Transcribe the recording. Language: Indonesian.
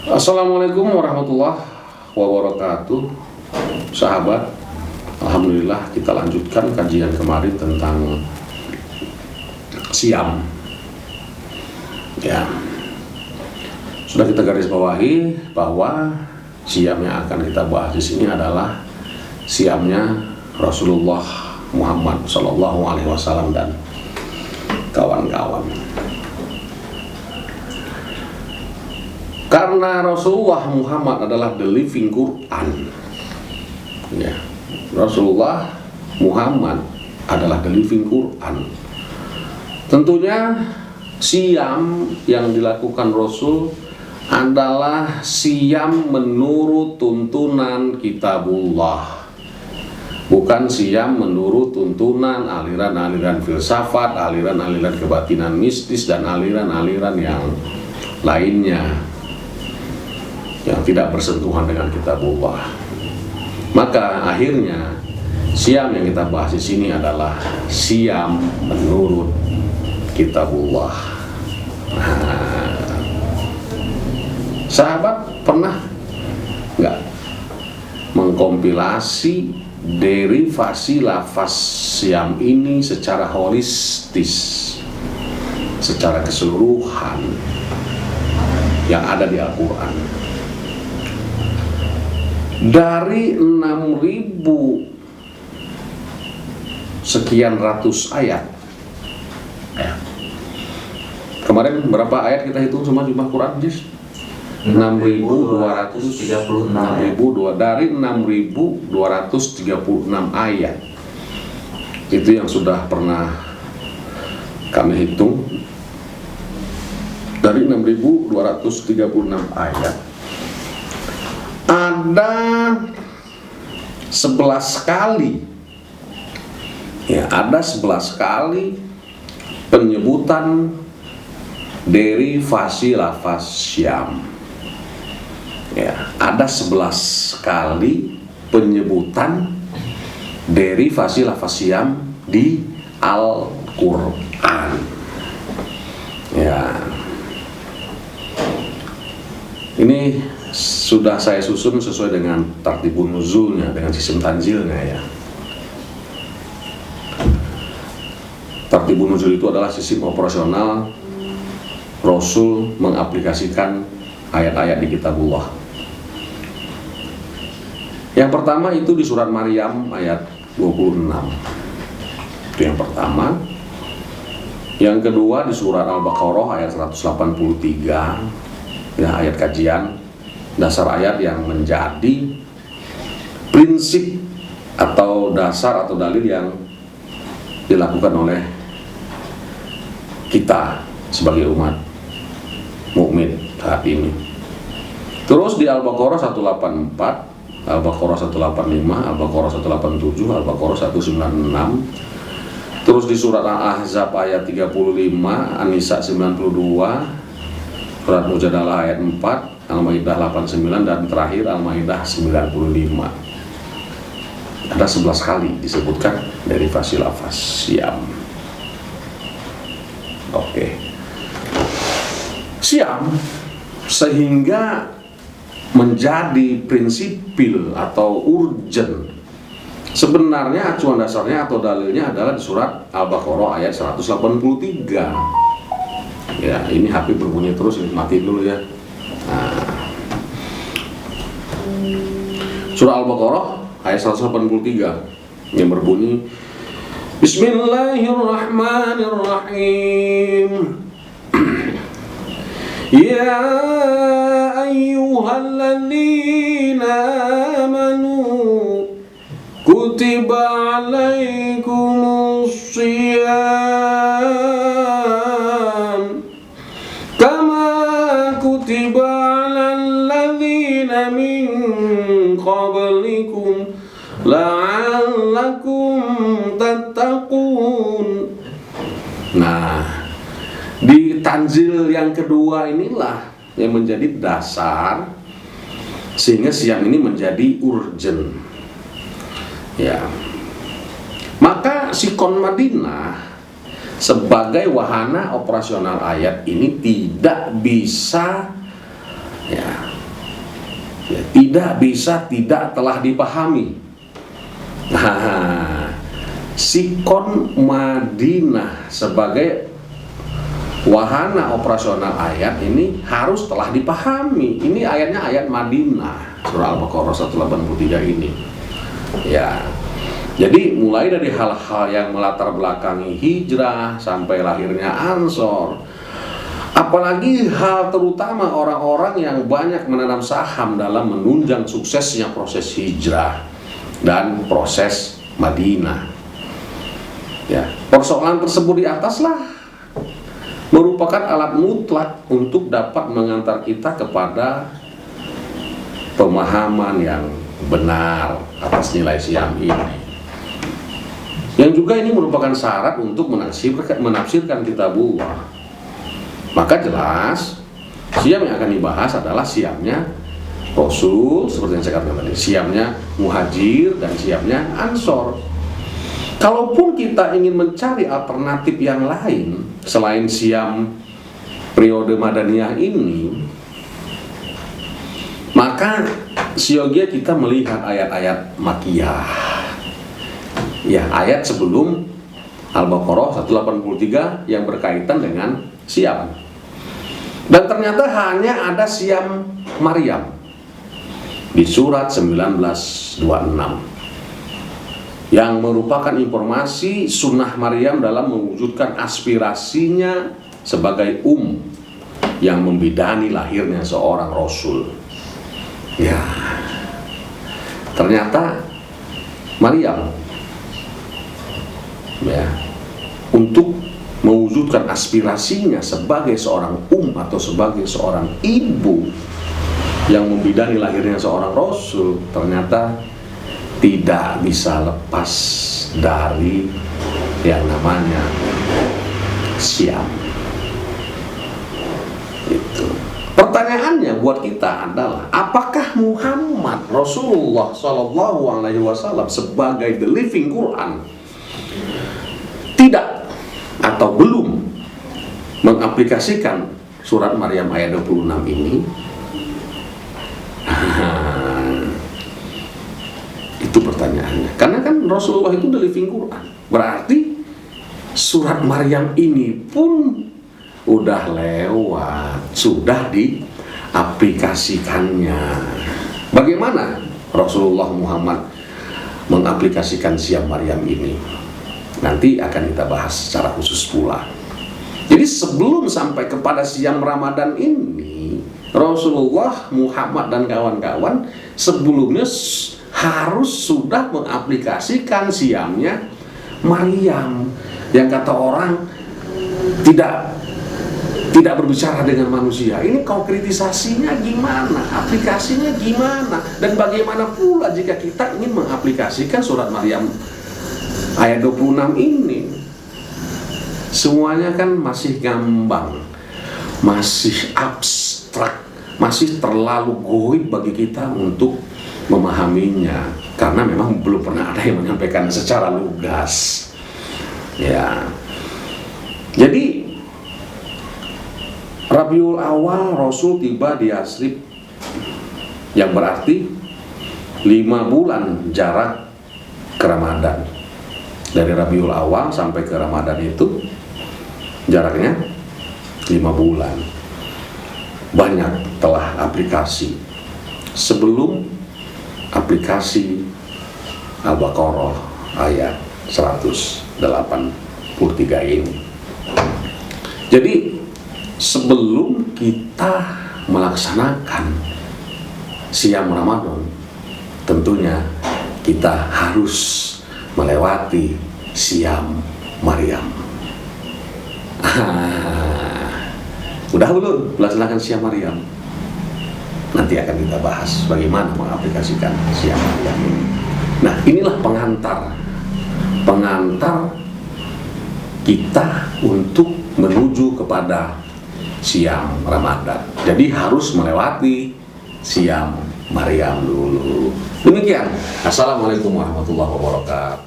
Assalamualaikum warahmatullahi wabarakatuh. Sahabat, alhamdulillah kita lanjutkan kajian kemarin tentang siam. Ya, sudah kita garis bawahi bahwa siam yang akan kita bahas di sini adalah siamnya Rasulullah Muhammad SAW dan kawan-kawan. Karena Rasulullah Muhammad adalah the living Quran, ya, Rasulullah Muhammad adalah the living Quran. Tentunya siam yang dilakukan Rasul adalah siam menurut tuntunan Kitabullah, bukan siam menurut tuntunan aliran-aliran filsafat, aliran-aliran kebatinan mistis, dan aliran-aliran yang lainnya yang tidak bersentuhan dengan Kitabullah. Maka akhirnya siam yang kita bahas di sini adalah siam menurut Kitabullah. Sahabat pernah nggak mengkompilasi derivasi lafaz siam ini secara holistis, secara keseluruhan yang ada di Al-Quran? Dari 6.000 sekian ratus ayat, kemarin berapa ayat kita hitung semua jumlah Quran, Jis? 6.236 dari 6.236 ayat. Itu yang sudah pernah kami hitung. Dari 6.236 ayat ada 11 kali, ya, ada 11 kali penyebutan derivasi lafaz syam. Ya, ada 11 kali penyebutan derivasi lafaz syam di Al-Quran. Ya, ini sudah saya susun sesuai dengan tartibun nuzulnya, dengan sistem tanzilnya, ya. Tartibun nuzul itu adalah sistem operasional Rasul mengaplikasikan ayat-ayat di Kitabullah. Yang pertama itu di surat Maryam ayat 26. Itu yang pertama. Yang kedua di surat Al-Baqarah ayat 183. Ya, ayat kajian, dasar ayat yang menjadi prinsip atau dasar atau dalil yang dilakukan oleh kita sebagai umat mukmin saat ini. Terus di Al-Baqarah 184, Al-Baqarah 185, Al-Baqarah 187, Al-Baqarah 196. Terus di surat Al-Ahzab ayat 35, An-Nisa 92, surat Mujadalah ayat 4, Al-Maidah 89, dan terakhir Al-Maidah 95. Ada 11 kali disebutkan derivasi lafaz syam. Oke. Syam sehingga menjadi prinsipil atau urgen. Sebenarnya acuan dasarnya atau dalilnya adalah di surat Al-Baqarah ayat 183. Ya, ini HP berbunyi terus, matiin dulu ya. Nah, surah Al-Baqarah ayat 183 yang berbunyi Bismillahirrahmanirrahim. Ya ayyuhalladzina amanu kutiba alaikumus syiyam kama kutiba alal ladzina min qablikum la'allakum tattaqun. Nah, di tanzil yang kedua inilah yang menjadi dasar sehingga siam ini menjadi urgen. Ya. Maka Sikon Madinah sebagai wahana operasional ayat ini tidak bisa ya, tidak bisa tidak telah dipahami. Nah, sikon Madinah sebagai wahana operasional ayat ini harus telah dipahami. Ini ayatnya ayat Madinah, surah Al-Baqarah 183 ini. Ya. Jadi mulai dari hal-hal yang melatar belakangi hijrah sampai lahirnya Ansor. Apalagi hal terutama orang-orang yang banyak menanam saham dalam menunjang suksesnya proses hijrah dan proses Madinah. Ya, persoalan tersebut di ataslah merupakan alat mutlak untuk dapat mengantar kita kepada pemahaman yang benar atas nilai Syam ini. Yang juga ini merupakan syarat untuk menafsirkan kitabullah. Maka jelas Syam yang akan dibahas adalah Syamnya Rasul, seperti yang saya katakan tadi, Syamnya Muhajir dan Syamnya Ansor. Kalaupun kita ingin mencari alternatif yang lain selain Syam periode Madaniyah ini, maka siogia kita melihat ayat-ayat Makkiyah. Ya, ayat sebelum Al-Baqarah 183 yang berkaitan dengan Syam. Dan ternyata hanya ada Syam Maryam di surat 1926 yang merupakan informasi sunnah Maryam dalam mewujudkan aspirasinya sebagai yang membidani lahirnya seorang Rasul. Ya, ternyata Maryam, ya, untuk mewujudkan aspirasinya sebagai seorang atau sebagai seorang ibu yang membidani lahirnya seorang Rasul, ternyata tidak bisa lepas dari yang namanya Syam. Itu. Pertanyaannya buat kita adalah, apakah Muhammad Rasulullah SAW sebagai the living Quran tidak atau belum mengaplikasikan surat Maryam ayat 26 ini? Itu pertanyaannya. Karena kan Rasulullah itu the living Quran. Berarti surat Maryam ini pun udah lewat, sudah diaplikasikannya. Bagaimana Rasulullah Muhammad mengaplikasikan Syam Maryam ini? Nanti akan kita bahas secara khusus pula. Jadi sebelum sampai kepada Syam Ramadan ini, Rasulullah Muhammad dan kawan-kawan sebelumnya harus sudah mengaplikasikan Syamnya Maryam, yang kata orang tidak berbicara dengan manusia. Ini konkretisasinya gimana? Aplikasinya gimana? Dan bagaimana pula jika kita ingin mengaplikasikan surat Maryam ayat 26 ini? Semuanya kan masih ngambang, masih abstrak, masih terlalu goib bagi kita untuk memahaminya, karena memang belum pernah ada yang menyampaikan secara lugas. Ya, jadi Rabiul Awal Rasul tiba di Yasrib, yang berarti 5 bulan jarak ke Ramadan. Dari Rabiul Awal sampai ke Ramadan itu jaraknya 5 bulan. Banyak telah aplikasi sebelum aplikasi Al-Baqarah ayat 183 ini. Jadi sebelum kita melaksanakan Syam Ramadan, tentunya kita harus melewati Syam Maryam. Udah belum melaksanakan Syam Maryam? Nanti akan kita bahas bagaimana mengaplikasikan Syam Maryam ini. Nah, inilah pengantar kita untuk menuju kepada Syam Ramadan. Jadi harus melewati Syam Maryam dulu. Demikian. Assalamualaikum warahmatullahi wabarakatuh.